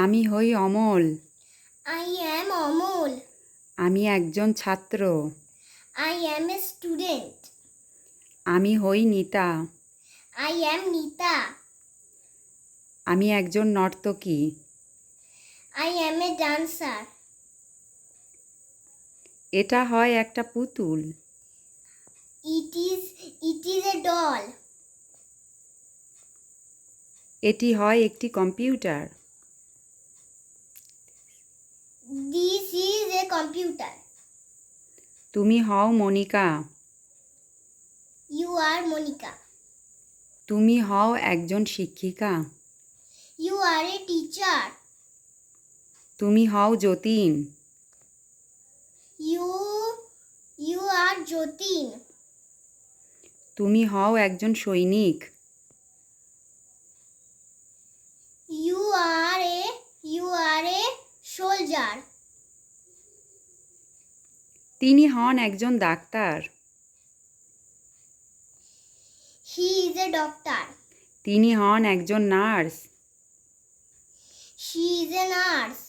আমি হই Amal. I am Amol. আমি একজন ছাত্র। I am a student. আমি হই নিতা। I am Nita. আমি একজন নর্তকী। I am a dancer. এটা হয় একটা পুতুল। It is a doll. এটি হয় একটি computer. This is a computer. তুমি হও মনিকা। You are Monica. তুমি হও একজন শিক্ষিকা। You are a teacher. তুমি হও যতীন। You are Jotin. তুমি হও একজন সৈনিক। You are a soldier. তিনি হন একজন doctor. He is a doctor. তিনি হন একজন nurse. She is a nurse.